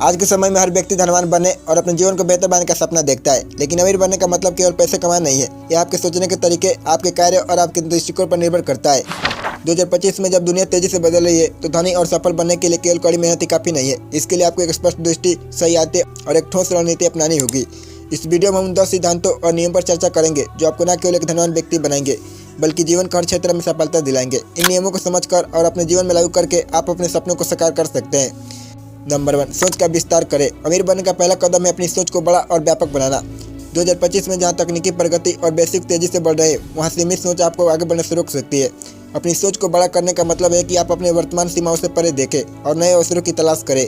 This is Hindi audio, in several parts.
आज के समय में हर व्यक्ति धनवान बने और अपने जीवन को बेहतर बनाने का सपना देखता है, लेकिन अमीर बनने का मतलब केवल पैसे कमाना नहीं है। यह आपके सोचने के तरीके, आपके कार्य और आपके दृष्टिकोण पर निर्भर करता है। 2025 में जब दुनिया तेजी से बदल रही है, तो धनी और सफल बनने के लिए केवल कड़ी मेहनत ही काफी नहीं है। इसके लिए आपको एक स्पष्ट दृष्टि, सही आदतें और एक ठोस रणनीति अपनानी होगी। इस वीडियो में हम 10 सिद्धांतों और नियम पर चर्चा करेंगे जो आपको न केवल एक धनवान व्यक्ति बनाएंगे, बल्कि जीवन के हर क्षेत्र में सफलता दिलाएंगे। इन नियमों को समझकर और अपने जीवन में लागू करके आप अपने सपनों को साकार कर सकते हैं। नंबर 1, सोच का विस्तार करें। अमीर बनने का पहला कदम है अपनी सोच को बड़ा और व्यापक बनाना। 2025 में जहां तकनीकी प्रगति और वैश्विक तेजी से बढ़ रहे हैं, वहां सीमित सोच आपको आगे बढ़ने से रोक सकती है। अपनी सोच को बड़ा करने का मतलब है कि आप अपने वर्तमान सीमाओं से परे देखें और नए अवसरों की तलाश करें।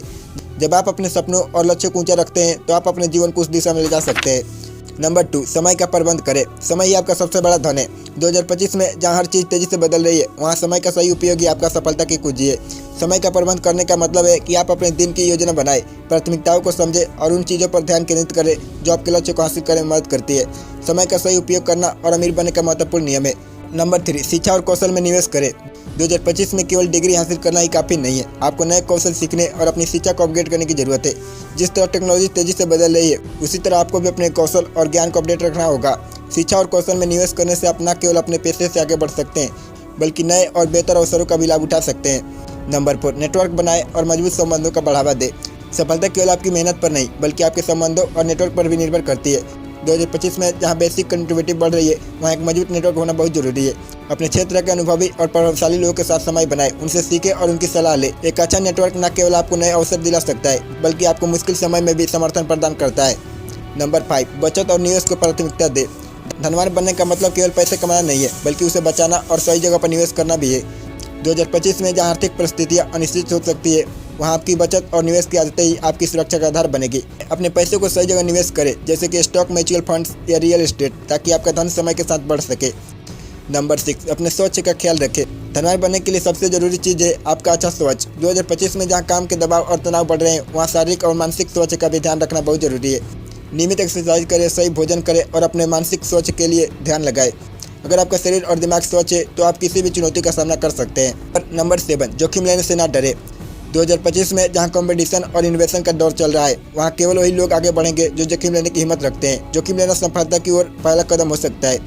जब आप अपने सपनों और लक्ष्यों को ऊंचा रखते हैं, तो आप अपने जीवन को उस दिशा में ले जा सकते हैं। नंबर 2, समय का प्रबंध करें। समय ही आपका सबसे बड़ा धन है। 2025 में जहां हर चीज़ तेजी से बदल रही है, वहां समय का सही उपयोग ही आपका सफलता की कुंजी है। समय का प्रबंध करने का मतलब है कि आप अपने दिन की योजना बनाएं, प्राथमिकताओं को समझें और उन चीज़ों पर ध्यान केंद्रित करें जो आपके लक्ष्य को हासिल करने में मदद करती है। समय का सही उपयोग करना और अमीर बनने का महत्वपूर्ण नियम है। नंबर 3, शिक्षा और कौशल में निवेश करें। 2025 में केवल डिग्री हासिल करना ही काफ़ी नहीं है। आपको नए कौशल सीखने और अपनी शिक्षा को अपग्रेड करने की जरूरत है। जिस तरह टेक्नोलॉजी तेजी से बदल रही है, उसी तरह आपको भी अपने कौशल और ज्ञान को अपडेट रखना होगा। शिक्षा और कौशल में निवेश करने से आप न केवल अपने पेशे से आगे बढ़ सकते हैं, बल्कि नए और बेहतर अवसरों का भी लाभ उठा सकते हैं। नंबर 4, नेटवर्क बनाएं और मजबूत संबंधों का बढ़ावा दें। सफलता केवल आपकी मेहनत पर नहीं, बल्कि आपके संबंधों और नेटवर्क पर भी निर्भर करती है। 2025 में जहां बेसिक कनेक्टिविटी बढ़ रही है, वहां एक मजबूत नेटवर्क होना बहुत जरूरी है। अपने क्षेत्र के अनुभवी और प्रभावशाली लोगों के साथ समय बनाएं, उनसे सीखें और उनकी सलाह लें। एक अच्छा नेटवर्क न केवल आपको नए अवसर दिला सकता है, बल्कि आपको मुश्किल समय में भी समर्थन प्रदान करता है। नंबर 5, बचत और निवेश को प्राथमिकता दें। धनवान बनने का मतलब केवल पैसे कमाना नहीं है, बल्कि उसे बचाना और सही जगह पर निवेश करना भी है। 2025 में जहां आर्थिक परिस्थितियां अनिश्चित हो सकती है, वहां आपकी बचत और निवेश की आदतें ही आपकी सुरक्षा का आधार बनेगी। अपने पैसे को सही जगह निवेश करें, जैसे कि स्टॉक, म्यूचुअल फंड्स या रियल एस्टेट, ताकि आपका धन समय के साथ बढ़ सके। नंबर 6, अपने स्वास्थ्य का ख्याल रखें। धनवान बनने के लिए सबसे जरूरी चीज़ है आपका अच्छा स्वास्थ्य। 2025 में जहां काम के दबाव और तनाव बढ़ रहे हैं, वहां शारीरिक और मानसिक स्वास्थ्य का भी ध्यान रखना बहुत जरूरी है। नियमित एक्सरसाइज करें, सही भोजन करें और अपने मानसिक स्वास्थ्य के लिए ध्यान लगाएं। अगर आपका शरीर और दिमाग स्वच्छ है, तो आप किसी भी चुनौती का सामना कर सकते हैं। नंबर 7, जोखिम लेने से ना डरे। 2025 में जहां कंपटीशन और इन्वेस्टमेंट का दौर चल रहा है, वहां केवल वही लोग आगे बढ़ेंगे जो जोखिम लेने की हिम्मत रखते हैं। जोखिम लेना सफलता की ओर पहला कदम हो सकता है।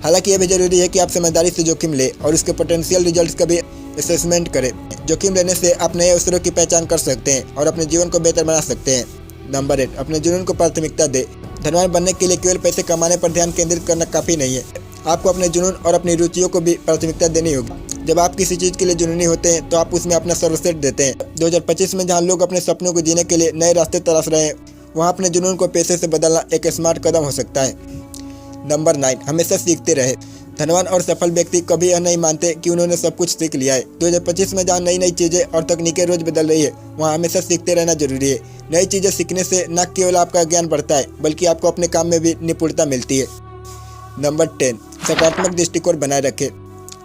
हालांकि यह भी जरूरी है कि आप समझदारी से जोखिम लें और उसके पोटेंशियल रिजल्ट्स का भी असेसमेंट करें। जोखिम लेने से आप नए अवसरों की पहचान कर सकते हैं और अपने जीवन को बेहतर बना सकते हैं। नंबर 8, अपने जुनून को प्राथमिकता दें। धनवान बनने के लिए केवल पैसे कमाने पर ध्यान केंद्रित करना काफ़ी नहीं है। आपको अपने जुनून और अपनी रुचियों को भी प्राथमिकता देनी होगी। जब आप किसी चीज़ के लिए जुनूनी होते हैं, तो आप उसमें अपना सर्वश्रेष्ठ देते हैं। 2025 में जहां लोग अपने सपनों को जीने के लिए नए रास्ते तलाश रहे हैं, वहां अपने जुनून को पेशे से बदलना एक स्मार्ट कदम हो सकता है। नंबर 9, हमेशा सीखते रहे। धनवान और सफल व्यक्ति कभी यह नहीं मानते कि उन्होंने सब कुछ सीख लिया है। 2025 में जहां नई नई चीज़ें और तकनीकें रोज बदल रही है, वहां हमेशा सीखते रहना जरूरी है। नई चीज़ें सीखने से न केवल आपका ज्ञान बढ़ता है, बल्कि आपको अपने काम में भी निपुणता मिलती है। नंबर 10, सकारात्मक दृष्टिकोण बनाए रखें।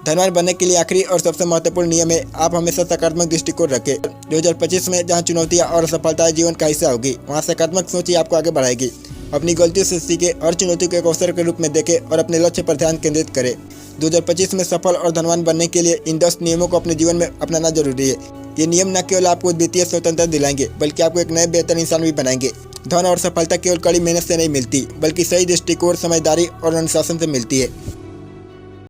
धनवान बनने के लिए आखिरी और सबसे महत्वपूर्ण नियम है, आप हमेशा सकारात्मक दृष्टिकोण रखें। 2025 में जहां चुनौतियां और असफलताएं जीवन का हिस्सा होगी, वहां सकारात्मक सोच ही आपको आगे बढ़ाएगी। अपनी गलतियों से सीखें और चुनौती को एक अवसर के रूप में देखें और अपने लक्ष्य पर ध्यान केंद्रित करें। 2025 में सफल और धनवान बनने के लिए इन 10 नियमों को अपने जीवन में अपनाना जरूरी है। ये नियम न केवल आपको वित्तीय स्वतंत्रता दिलाएंगे, बल्कि आपको एक नए बेहतर इंसान भी बनाएंगे। धन और सफलता केवल कड़ी मेहनत से नहीं मिलती, बल्कि सही दृष्टिकोण, समझदारी और अनुशासन से मिलती है।